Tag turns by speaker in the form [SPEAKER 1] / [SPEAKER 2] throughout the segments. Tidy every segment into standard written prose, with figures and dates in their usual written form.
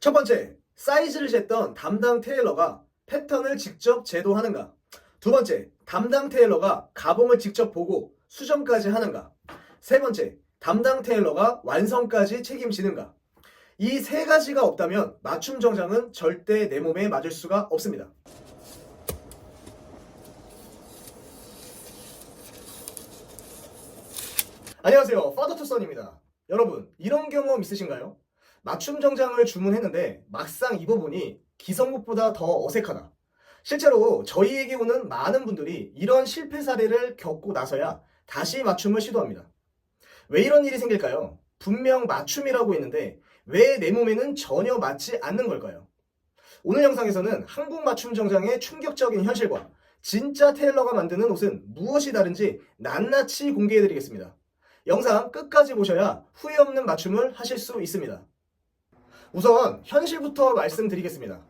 [SPEAKER 1] 첫 번째, 사이즈를 쟀던 담당 테일러가 패턴을 직접 제도하는가? 두 번째, 담당 테일러가 가봉을 직접 보고 수정까지 하는가? 세 번째, 담당 테일러가 완성까지 책임지는가? 이 세 가지가 없다면 맞춤 정장은 절대 내 몸에 맞을 수가 없습니다. 안녕하세요, 파더투선입니다. 여러분, 이런 경험 있으신가요? 맞춤 정장을 주문했는데 막상 입어보니 기성복보다 더 어색하다. 실제로 저희에게 오는 많은 분들이 이런 실패 사례를 겪고 나서야 다시 맞춤을 시도합니다. 왜 이런 일이 생길까요? 분명 맞춤이라고 했는데 왜 내 몸에는 전혀 맞지 않는 걸까요? 오늘 영상에서는 한국 맞춤 정장의 충격적인 현실과 진짜 테일러가 만드는 옷은 무엇이 다른지 낱낱이 공개해드리겠습니다. 영상 끝까지 보셔야 후회 없는 맞춤을 하실 수 있습니다. 우선 현실부터 말씀드리겠습니다.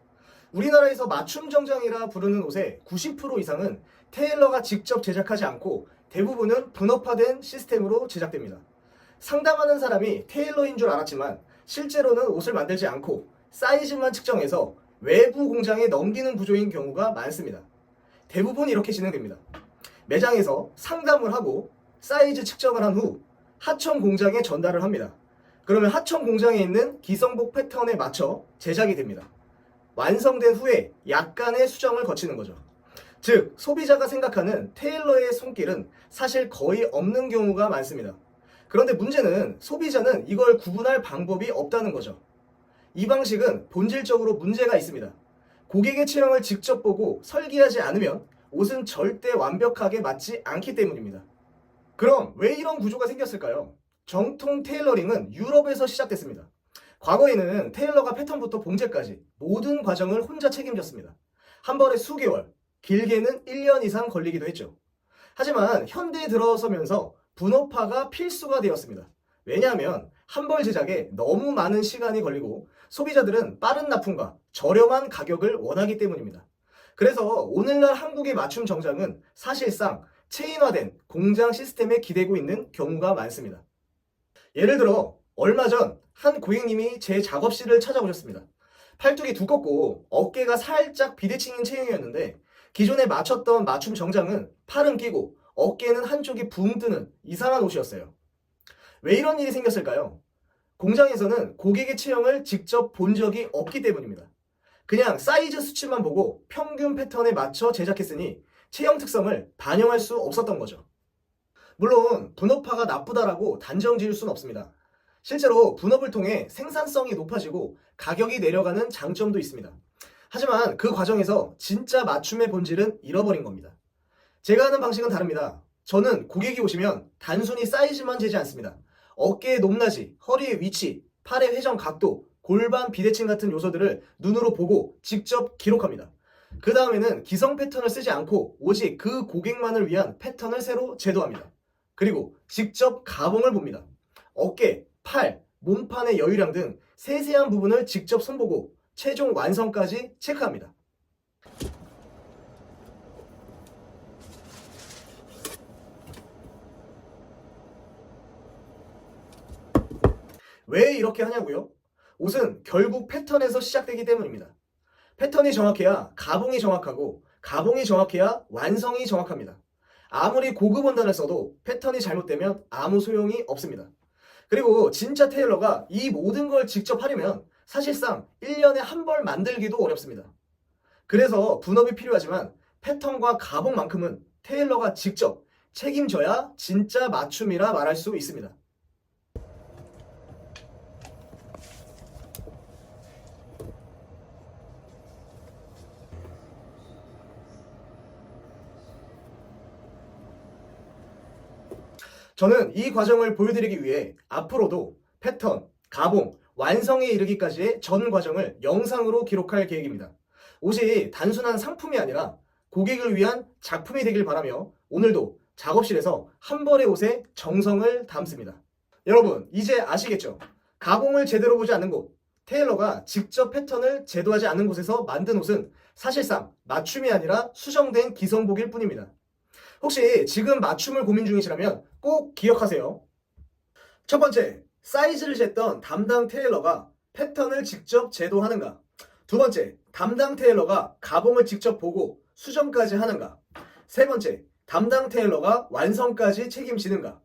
[SPEAKER 1] 우리나라에서 맞춤 정장이라 부르는 옷의 90% 이상은 테일러가 직접 제작하지 않고 대부분은 분업화된 시스템으로 제작됩니다. 상담하는 사람이 테일러인 줄 알았지만 실제로는 옷을 만들지 않고 사이즈만 측정해서 외부 공장에 넘기는 구조인 경우가 많습니다. 대부분 이렇게 진행됩니다. 매장에서 상담을 하고 사이즈 측정을 한 후 하청 공장에 전달을 합니다. 그러면 하청 공장에 있는 기성복 패턴에 맞춰 제작이 됩니다. 완성된 후에 약간의 수정을 거치는 거죠. 즉, 소비자가 생각하는 테일러의 손길은 사실 거의 없는 경우가 많습니다. 그런데 문제는 소비자는 이걸 구분할 방법이 없다는 거죠. 이 방식은 본질적으로 문제가 있습니다. 고객의 체형을 직접 보고 설계하지 않으면 옷은 절대 완벽하게 맞지 않기 때문입니다. 그럼 왜 이런 구조가 생겼을까요? 정통 테일러링은 유럽에서 시작됐습니다. 과거에는 테일러가 패턴부터 봉제까지 모든 과정을 혼자 책임졌습니다. 한 번에 수개월, 길게는 1년 이상 걸리기도 했죠. 하지만 현대에 들어서면서 분업화가 필수가 되었습니다. 왜냐하면 한 벌 제작에 너무 많은 시간이 걸리고 소비자들은 빠른 납품과 저렴한 가격을 원하기 때문입니다. 그래서 오늘날 한국의 맞춤 정장은 사실상 체인화된 공장 시스템에 기대고 있는 경우가 많습니다. 예를 들어 얼마 전 한 고객님이 제 작업실을 찾아오셨습니다. 팔뚝이 두껍고 어깨가 살짝 비대칭인 체형이었는데 기존에 맞췄던 맞춤 정장은 팔은 끼고 어깨는 한쪽이 붕 뜨는 이상한 옷이었어요. 왜 이런 일이 생겼을까요? 공장에서는 고객의 체형을 직접 본 적이 없기 때문입니다. 그냥 사이즈 수치만 보고 평균 패턴에 맞춰 제작했으니 체형 특성을 반영할 수 없었던 거죠. 물론 분업화가 나쁘다라고 단정 지을 수는 없습니다. 실제로 분업을 통해 생산성이 높아지고 가격이 내려가는 장점도 있습니다. 하지만 그 과정에서 진짜 맞춤의 본질은 잃어버린 겁니다. 제가 하는 방식은 다릅니다. 저는 고객이 오시면 단순히 사이즈만 재지 않습니다. 어깨의 높낮이, 허리의 위치, 팔의 회전 각도, 골반 비대칭 같은 요소들을 눈으로 보고 직접 기록합니다. 그 다음에는 기성 패턴을 쓰지 않고 오직 그 고객만을 위한 패턴을 새로 제도합니다. 그리고 직접 가봉을 봅니다. 어깨, 팔, 몸판의 여유량 등 세세한 부분을 직접 손보고 최종 완성까지 체크합니다. 왜 이렇게 하냐고요? 옷은 결국 패턴에서 시작되기 때문입니다. 패턴이 정확해야 가봉이 정확하고 가봉이 정확해야 완성이 정확합니다. 아무리 고급 원단을 써도 패턴이 잘못되면 아무 소용이 없습니다. 그리고 진짜 테일러가 이 모든 걸 직접 하려면 사실상 1년에 한 벌 만들기도 어렵습니다. 그래서 분업이 필요하지만 패턴과 가봉만큼은 테일러가 직접 책임져야 진짜 맞춤이라 말할 수 있습니다. 저는 이 과정을 보여드리기 위해 앞으로도 패턴, 가봉, 완성에 이르기까지의 전 과정을 영상으로 기록할 계획입니다. 옷이 단순한 상품이 아니라 고객을 위한 작품이 되길 바라며 오늘도 작업실에서 한 벌의 옷에 정성을 담습니다. 여러분, 이제 아시겠죠? 가봉을 제대로 보지 않는 곳, 테일러가 직접 패턴을 제도하지 않는 곳에서 만든 옷은 사실상 맞춤이 아니라 수정된 기성복일 뿐입니다. 혹시 지금 맞춤을 고민 중이시라면 꼭 기억하세요. 첫 번째, 사이즈를 쟀던 담당 테일러가 패턴을 직접 제도하는가? 두 번째, 담당 테일러가 가봉을 직접 보고 수정까지 하는가? 세 번째, 담당 테일러가 완성까지 책임지는가?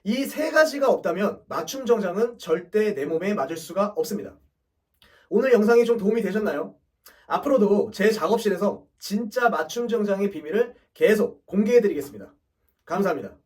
[SPEAKER 1] 이 세 가지가 없다면 맞춤 정장은 절대 내 몸에 맞을 수가 없습니다. 오늘 영상이 좀 도움이 되셨나요? 앞으로도 제 작업실에서 진짜 맞춤 정장의 비밀을 계속 공개해 드리겠습니다. 감사합니다.